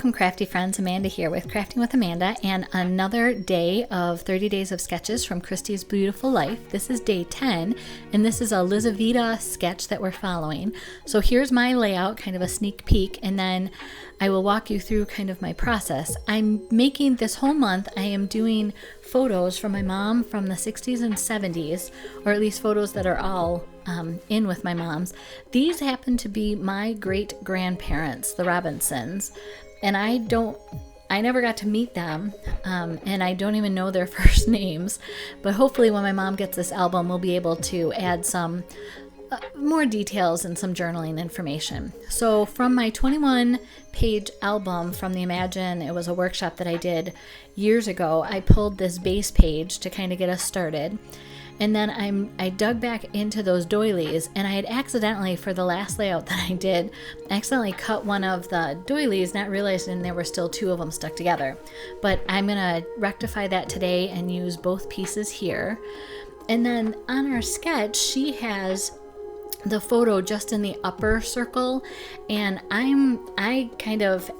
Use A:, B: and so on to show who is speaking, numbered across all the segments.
A: welcome crafty friends. Amanda here with Crafting with Amanda and another day of 30 days of sketches from Christy's Beautiful Life. This is day 10 and this is a Lizaveta sketch that we're following. So here's my layout, kind of a sneak peek, and then I will walk you through kind of my process. I'm making this whole month, I am doing photos from my mom from the 60s and 70s, or at least photos that are all in with my mom's. These happen to be my great grandparents, the Robinsons, and I never got to meet them, and I don't even know their first names, but hopefully when my mom gets this album, we'll be able to add some more details and some journaling information. So from my 21-page album from the Imagine, it was a workshop that I did years ago, I pulled this base page to kind of get us started. And then I dug back into those doilies, and I had accidentally, for the last layout that I did, accidentally cut one of the doilies, not realizing there were still two of them stuck together. But I'm going to rectify that today and use both pieces here. And then on our sketch, she has the photo just in the upper circle, and I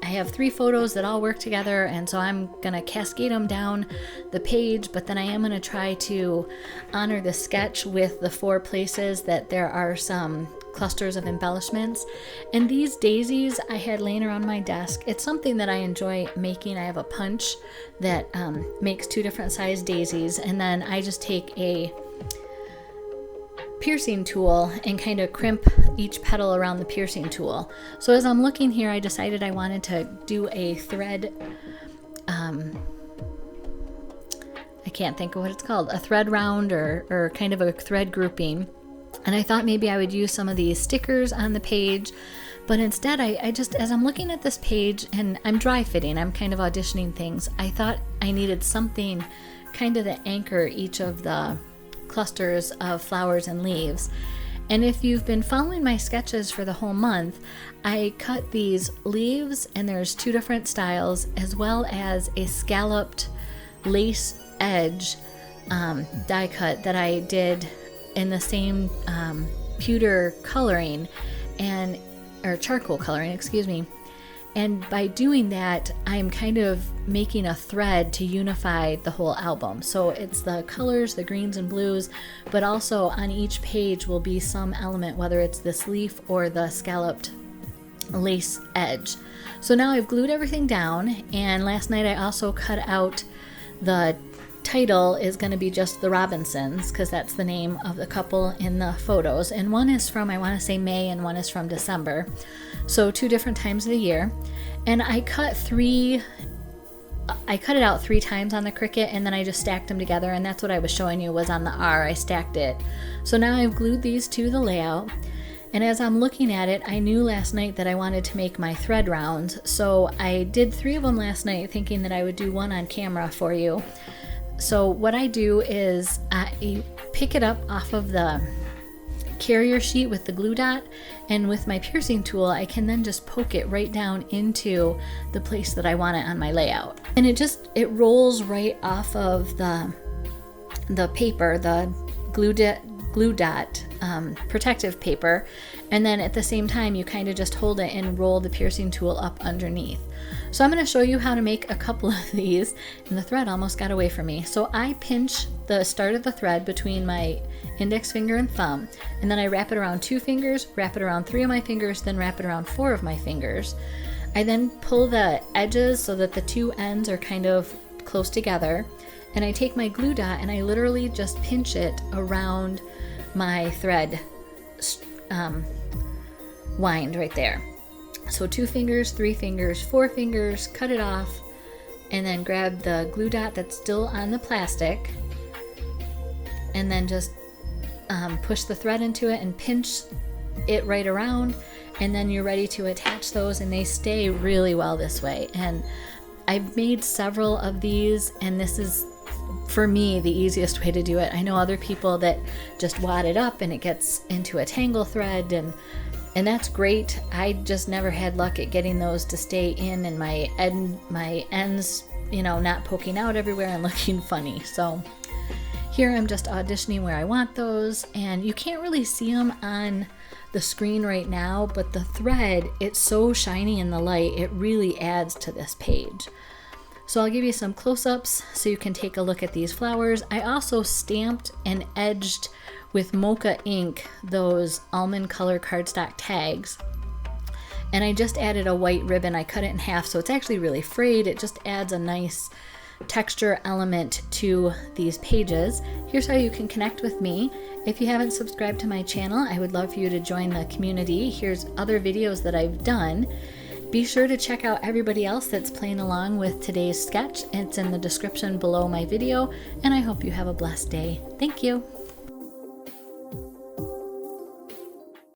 A: have 3 photos that all work together, and so I'm gonna cascade them down the page, but then I am gonna try to honor the sketch with the 4 places that there are some clusters of embellishments. And these daisies I had laying around my desk. It's something that I enjoy making. I have a punch that makes 2 different size daisies, and then I just take a piercing tool and kind of crimp each petal around the piercing tool. So as I'm looking here, I decided I wanted to do a thread, I can't think of what it's called, a thread round or kind of a thread grouping. And I thought maybe I would use some of these stickers on the page, but instead I just, as I'm looking at this page and I'm dry fitting, I'm kind of auditioning things, I thought I needed something kind of to anchor each of the clusters of flowers and leaves. And if you've been following my sketches for the whole month, I cut these leaves, and there's 2 different styles, as well as a scalloped lace edge die cut that I did in the same pewter coloring or charcoal coloring, excuse me. And by doing that, I'm kind of making a thread to unify the whole album. So it's the colors, the greens and blues, but also on each page will be some element, whether it's this leaf or the scalloped lace edge. So now I've glued everything down, and last night I also cut out the title is going to be just the Robinsons, because that's the name of the couple in the photos. And one is from, I want to say May, and one is from December. So 2 different times of the year. And I cut it out 3 times on the Cricut, and then I just stacked them together, and that's what I was showing you was on the R. I stacked it. So now I've glued these to the layout, and as I'm looking at it, I knew last night that I wanted to make my thread rounds. So I did 3 of them last night, thinking that I would do one on camera for you. So what I do is I pick it up off of the carrier sheet with the glue dot, and with my piercing tool I can then just poke it right down into the place that I want it on my layout, and it rolls right off of the paper, the glue dot protective paper, and then at the same time you kind of just hold it and roll the piercing tool up underneath. So I'm going to show you how to make a couple of these, and the thread almost got away from me. So I pinch the start of the thread between my index finger and thumb, and then I wrap it around 2 fingers, wrap it around 3 of my fingers, then wrap it around 4 of my fingers. I then pull the edges so that the 2 ends are kind of close together, and I take my glue dot and I literally just pinch it around my thread wind right there. So 2 fingers, 3 fingers, 4 fingers, cut it off, and then grab the glue dot that's still on the plastic, and then just push the thread into it and pinch it right around, and then you're ready to attach those, and they stay really well this way. And I've made several of these, and this is, for me, the easiest way to do it. I know other people that just wad it up and it gets into a tangle thread, and that's great. I just never had luck at getting those to stay in, and my ends, not poking out everywhere and looking funny. So here I'm just auditioning where I want those, and you can't really see them on the screen right now, but the thread, it's so shiny in the light, it really adds to this page. So I'll give you some close-ups so you can take a look at these flowers. I also stamped and edged with Mocha ink those almond color cardstock tags. And I just added a white ribbon. I cut it in half so it's actually really frayed. It just adds a nice texture element to these pages. Here's how you can connect with me. If you haven't subscribed to my channel, I would love for you to join the community. Here's other videos that I've done. Be sure to check out everybody else that's playing along with today's sketch. It's in the description below my video, and I hope you have a blessed day. Thank you.